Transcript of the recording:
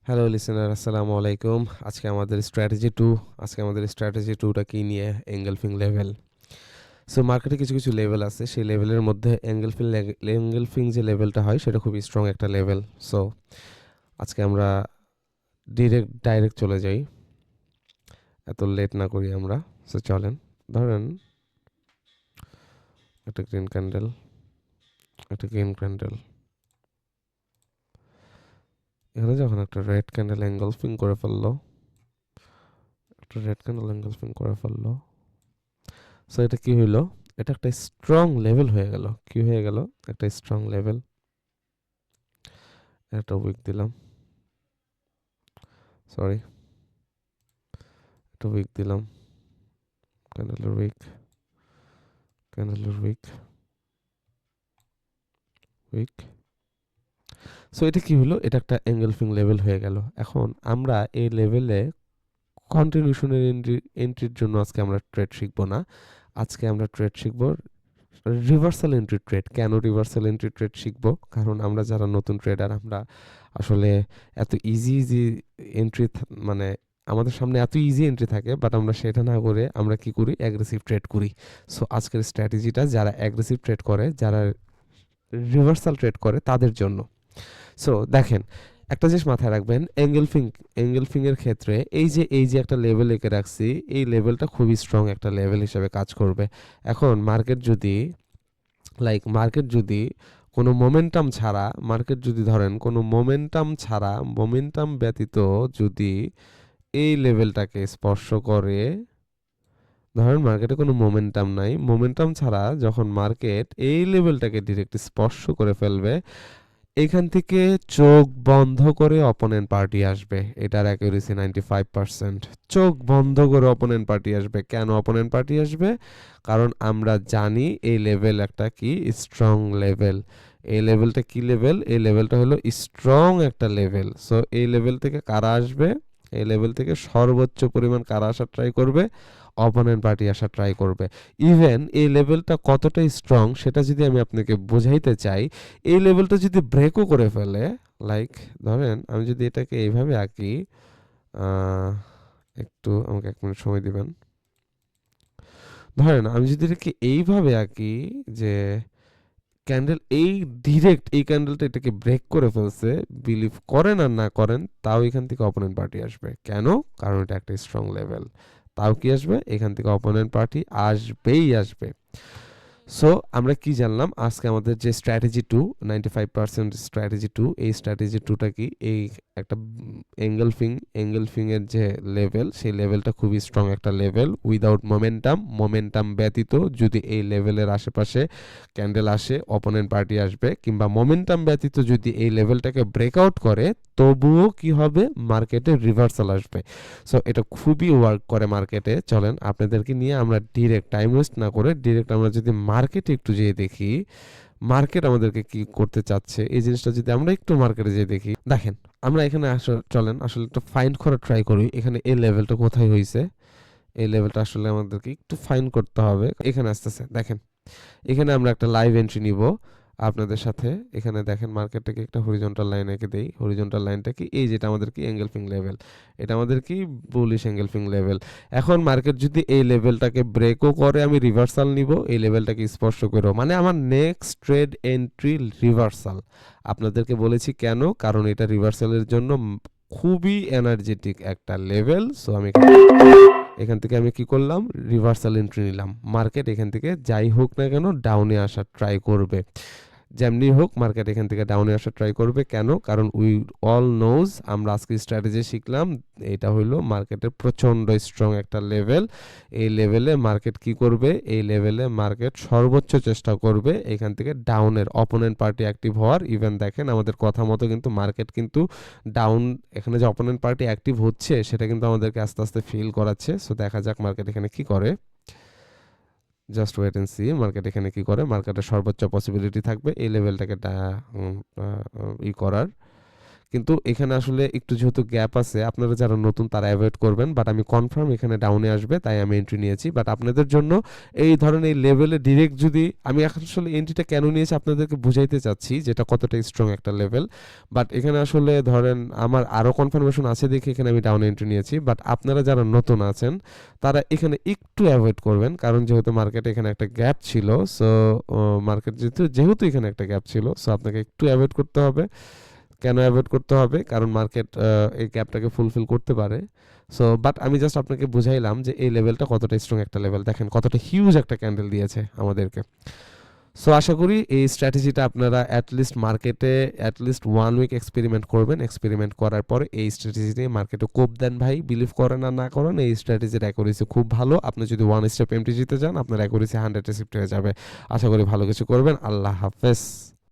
Hello listener, আসসালামু আলাইকুম। আজকে আমাদের স্ট্র্যাটেজি 2 টা কি নিয়ে? Engulfing level. সো মার্কেটে কিছু কিছু লেভেল আছে, সেই লেভেলের মধ্যে এঙ্গেলফিং যে লেভেলটা হয় সেটা খুবই স্ট্রং একটা লেভেল। সো আজকে আমরা ডাইরেক্ট চলে যাই, এত লেট না করি আমরা। সো চলেন, ধরেন একটা গ্রিন ক্যান্ডেল, একটা গ্রিন ক্যান্ডেল, এখানে যখন একটা রেড ক্যান্ডেল এঙ্গলফিং করে ফেললো, সো এটা কি হইলো? এটা একটা স্ট্রং লেভেল হয়ে গেল। কি হয়ে গেল? একটা স্ট্রং লেভেল। একটা উইক দিলাম, সরি, একটা উইক দিলাম, ক্যান্ডেলের উইক, ক্যান্ডেলের উইক, উইক। সো এটা কি হলো? এটা একটা এঙ্গেলফিং লেভেল হয়ে গেল। এখন আমরা এই লেভেলে কন্টিনিউশনের এন্ট্রির জন্য আজকে আমরা ট্রেড শিখবো না। আজকে আমরা ট্রেড শিখবো রিভার্সাল এন্ট্রি ট্রেড। কেন রিভার্সাল এন্ট্রি ট্রেড শিখবো? কারণ আমরা যারা নতুন ট্রেডার, আমরা আসলে এত ইজি ইজি এন্ট্রি, মানে আমাদের সামনে এত ইজি এন্ট্রি থাকে, বাট আমরা সেটা না করে আমরা কি করি? অ্যাগ্রেসিভ ট্রেড করি। সো আজকের স্ট্র্যাটেজিটা যারা অ্যাগ্রেসিভ ট্রেড করে, যারা রিভার্সাল ট্রেড করে, তাদের জন্য। সো দেখেন, একটা জিনিস মাথায় রাখবেন, এঙ্গেলফিং এর ক্ষেত্রে এই যে একটা লেভেল এঁকে রাখছি, এই লেভেলটা খুবই স্ট্রং একটা লেভেল হিসেবে কাজ করবে। এখন মার্কেট যদি কোনো মোমেন্টাম ব্যতীত যদি এই লেভেলটাকে স্পর্শ করে, ধরেন মার্কেটে কোনো মোমেন্টাম নাই, মোমেন্টাম ছাড়া যখন মার্কেট এই লেভেলটাকে ডিরেক্ট স্পর্শ করে ফেলবে, এখান থেকে চোখ বন্ধ করে অপোনেন্ট পার্টি আসবে। এটার অ্যাকুরেসি 95%। চোখ বন্ধ করে অপোনেন্ট পার্টি আসবে। কেন অপোনেন্ট পার্টি আসবে? কারণ আমরা জানি এই লেভেল একটা কি স্ট্রং লেভেল। এই লেভেলটা কি লেভেল? এই লেভেলটা হলো স্ট্রং একটা লেভেল। সো এই লেভেল থেকে কারা আসবে? এই লেভেল থেকে সর্বোচ্চ পরিমাণ কারা আসার ট্রাই করবে? অপোনেন্ট পার্টি আসার ট্রাই করবে। ইভেন এই লেভেলটা কতটা স্ট্রং সেটা যদি আমি আপনাকে বোঝাইতে চাই, এই লেভেলটা যদি ব্রেকও করে ফেলে, লাইক ধরেন আমি যদি এটাকে এইভাবে আঁকি, আহ, একটু আমাকে 1 মিনিট সময় দিবেন। ধরেন আমি যদি এটাকে এইভাবে আঁকি যে ক্যান্ডেল এই ক্যান্ডেলটা এটাকে ব্রেক করে ফেলছে, বিলিভ করেন আর না করেন, তাও এখান থেকে অপোনেন্ট পার্টি আসবে। কেন? কারণ এটা একটা স্ট্রং লেভেল। তাও কি আসবে? এখান থেকে অপোনেন্ট পার্টি আসবেই আসবে। সো আমরা কি জানলাম আজকে? আমাদের যে স্ট্র্যাটেজি 2 এই স্ট্র্যাটেজি 2টা কি? এই একটা এঙ্গেলফিং এর যে লেভেল, সেই লেভেলটা খুবই স্ট্রং একটা লেভেল উইদাউট মোমেন্টাম ব্যতীত যদি এই লেভেলের আশেপাশে ক্যান্ডেল আসে, অপোনেন্ট পার্টি আসবে। কিংবা মোমেন্টাম ব্যতীত যদি এই লেভেলটাকে ব্রেকআউট করে, তবুও কি হবে? মার্কেটে রিভার্সাল আসবে। সো এটা খুবই ওয়ার্ক করে মার্কেটে। চলেন আপনাদেরকে নিয়ে আমরা ডিরেক্ট, টাইম ওয়েস্ট না করে ডিরেক্ট আমরা যদি মার্কেটে একটু যেয়ে দেখি, মার্কেট আমাদেরকে কি করতে চাচ্ছে, এই জিনিসটা যদি আমরা একটু মার্কেটে যেয়ে দেখি। দেখেন, আমরা এখানে চলেন আসলে একটু ফাইন্ড করার ট্রাই করি, এখানে এই লেভেলটা কোথায় হয়েছে। এই লেভেলটা আসলে আমাদেরকে একটু ফাইন্ড করতে হবে। এখানে আসতেছে, দেখেন, এখানে আমরা একটা লাইভ এন্ট্রি নিব আপনাদের সাথে। এখানে দেখেন মার্কেটটাকে একটা হরিজন্টাল লাইন এঁকে দেই। হরিজন্টাল লাইনটা কি? এই যেটা আমাদের কি এঙ্গেলফিং লেভেল, এটা আমাদের কি বুলিশ এঙ্গেলফিং লেভেল। এখন মার্কেট যদি এই লেভেলটাকে ব্রেকও করে, আমি রিভার্সাল নিব এই লেভেলটাকে স্পর্শ করো, মানে আমার নেক্সট ট্রেড এন্ট্রি রিভার্সাল। আপনাদেরকে বলেছি কেন? কারণ এটা রিভার্সালের জন্য খুবই এনার্জেটিক একটা লেভেল। সো আমি এখান থেকে আমি কি করলাম? রিভার্সাল এন্ট্রি নিলাম। মার্কেট এখান থেকে যাই হোক না কেন ডাউনে আসার ট্রাই করবে। যেমনি হোক মার্কেট এখান থেকে ডাউনে আসার ট্রাই করবে। কেন? কারণ উই অল নোজ, আমরা আজকে স্ট্র্যাটেজি শিখলাম, এটা হইলো মার্কেটের প্রচন্ড স্ট্রং একটা লেভেল। এই লেভেলে মার্কেট কি করবে? এই লেভেলে মার্কেট সর্বোচ্চ চেষ্টা করবে এখান থেকে ডাউনের, অপোনেন্ট পার্টি অ্যাক্টিভ হওয়ার। ইভেন দেখেন আমাদের কথা মতো কিন্তু মার্কেট কিন্তু ডাউন, এখানে যে অপোনেন্ট পার্টি অ্যাক্টিভ হচ্ছে সেটা কিন্তু আমাদেরকে আস্তে আস্তে ফিল করাচ্ছে। সো দেখা যাক মার্কেট এখানে কি করে। Just wait and see market এখানে কি করে। মার্কেটের সর্বোচ্চ পসিবিলিটি থাকবে এই লেভেলটাকে করার। কিন্তু এখানে আসলে একটু যেহেতু গ্যাপ আছে, আপনারা যারা নতুন তারা অ্যাভয়েড করবেন, বাট আমি কনফার্ম এখানে ডাউনে আসবে তাই আমি এন্ট্রি নিয়েছি। বাট আপনাদের জন্য এই ধরনের এই লেভেলে ডিরেক্ট যদি আমি এখন আসলে এন্ট্রিটা কেন নিয়েছি আপনাদেরকে বুঝাইতে চাচ্ছি যেটা কতটা স্ট্রং একটা লেভেল। বাট এখানে আসলে ধরেন আমার আরও কনফার্মেশন আছে দেখে এখানে আমি ডাউন এন্ট্রি নিয়েছি। বাট আপনারা যারা নতুন আছেন তারা এখানে একটু অ্যাভয়েড করবেন, কারণ যেহেতু মার্কেটে এখানে একটা গ্যাপ ছিল। সো মার্কেট যেহেতু এখানে একটা গ্যাপ ছিল, সো আপনাকে একটু অ্যাভয়েড করতে হবে। কেন অ্যাভয়েড করতে হবে? কারণ মার্কেট এই গ্যাপটাকে ফুলফিল করতে পারে। সো বাট আমি জাস্ট আপনাকে বুঝাইলাম যে এই লেভেলটা কতটা স্ট্রং একটা লেভেল, দেখেন কতটা হিউজ একটা ক্যান্ডেল দিয়েছে আমাদেরকে। সো আশা করি এই স্ট্র্যাটেজিটা আপনারা অ্যাটলিস্ট মার্কেটে অ্যাটলিস্ট 1 উইক এক্সপেরিমেন্ট করবেন। এক্সপেরিমেন্ট করার পরে এই স্ট্র্যাটেজি নিয়ে মার্কেটে কোপ দেন ভাই, বিলিভ করেন আর না করেন, এই স্ট্র্যাটেজির অ্যাকুরেসি খুব ভালো। আপনি যদি 1 স্টেপ এমটি জিতে যান আপনার অ্যাকুরেসি 100-এ শিফট হয়ে যাবে। আশা করি ভালো কিছু করবেন। আল্লাহ হাফেজ।